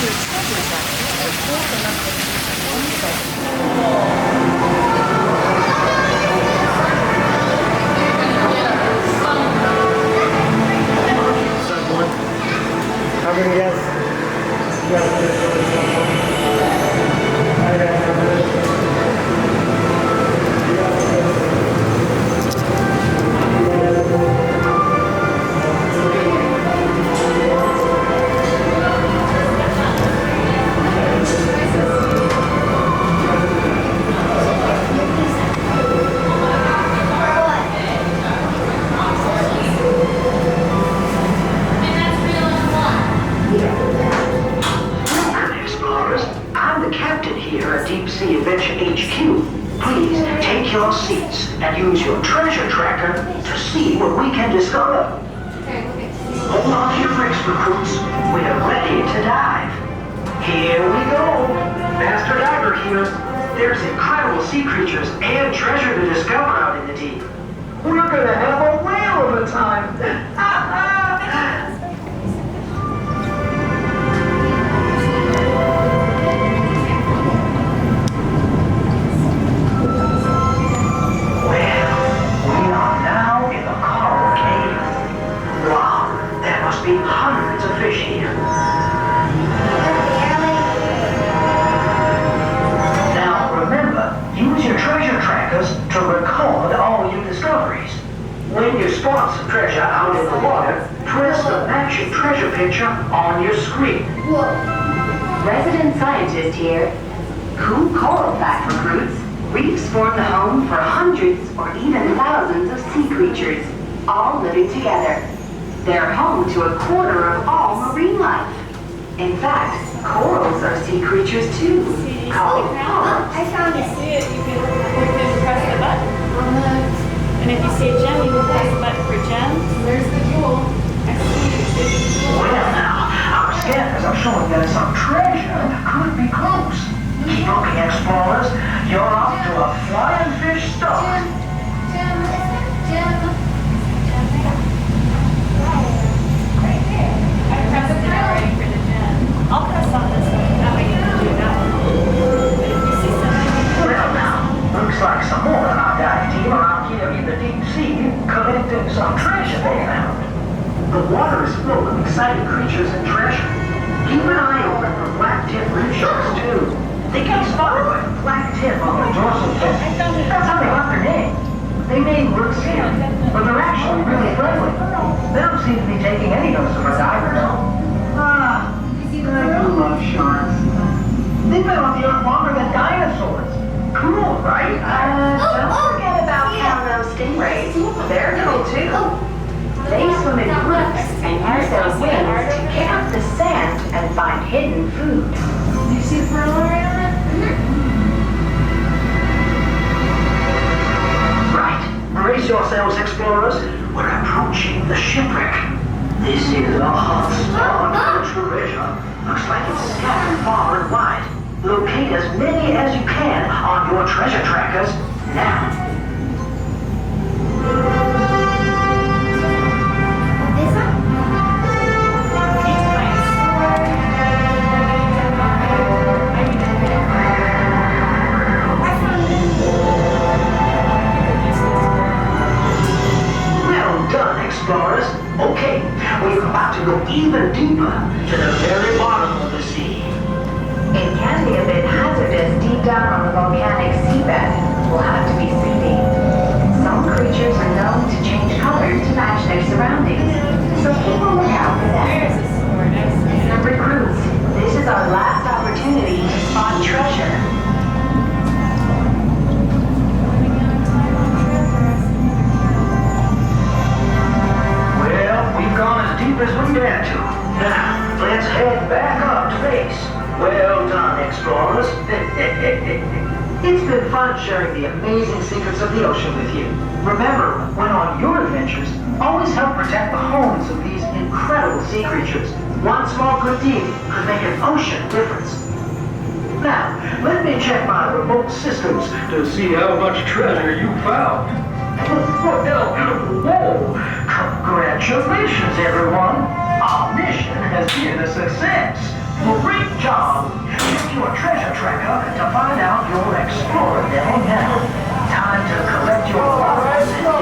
I'm gonna guess. And use your treasure tracker to see what we can discover. Hold on to your brakes, recruits. We are ready to dive. Here we go. Master Diver here. There's incredible sea creatures and treasure to discover out in the deep. We're gonna have a whale of a time. Be hundreds of fish here. Now remember, use your treasure trackers to record all your discoveries. When you spot some treasure out in the water, press the matching treasure picture on your screen. Resident scientist here. Cool coral fact, recruits. Reefs form the home for hundreds or even thousands of sea creatures, all living together. They're home to a quarter of all marine life. In fact, corals are sea creatures too, called polyps. I found it. See it, you can press the button. And if you see a gem, you can press the button for gems. There's the jewel. Well now, our scanners are showing that some treasure could be close. Keep looking, explorers. You're off to a flying fish start. Gem. I'll press on this one. That way you can do that one. But if you see something... Well now, looks like some more of our dive team are out here in the deep sea collecting some treasure they found. The water is full of exciting creatures and treasure. Keep an eye open for black-tip reef sharks too. They can be spotted by the black tip on their dorsal fin. That's how they got their name. They may look scary, but they're actually really friendly. They don't seem to be taking any notice of our divers. I do love sharks. They've been on the earth longer than dinosaurs. Cool, right? Don't forget about counter stingrays. They're cool too. They swim in groups and use their wings to kick up the sand and find hidden food. Do you see the pearl area on it? Right. Brace yourselves, explorers. We're approaching the shipwreck. This is a hot spot for treasure. Looks like it's scattered far and wide. Locate as many as you can on your treasure trackers now. This one? Well done, explorers. Okay, we're about to go even deeper to the very bottom of the sea. It can be a bit hazardous deep down on the volcanic seabed. We'll have to be speedy. Some creatures are known to change colors to match their surroundings, so keep a lookout for them. There's a sword. I've seen it. Recruits, this is our last opportunity to spot treasure. Well, we've gone as deep as we dare to. Now, let's head back up to base. Well done, explorers. It's been fun sharing the amazing secrets of the ocean with you. Remember, when on your adventures, always help protect the homes of these incredible sea creatures. One small good deed could make an ocean difference. Now, let me check my remote systems to see how much treasure you found. Whoa! Congratulations, everyone! Our mission has been a success. Great job! Use your treasure tracker to find out your explorer level now. Time to collect your marbles and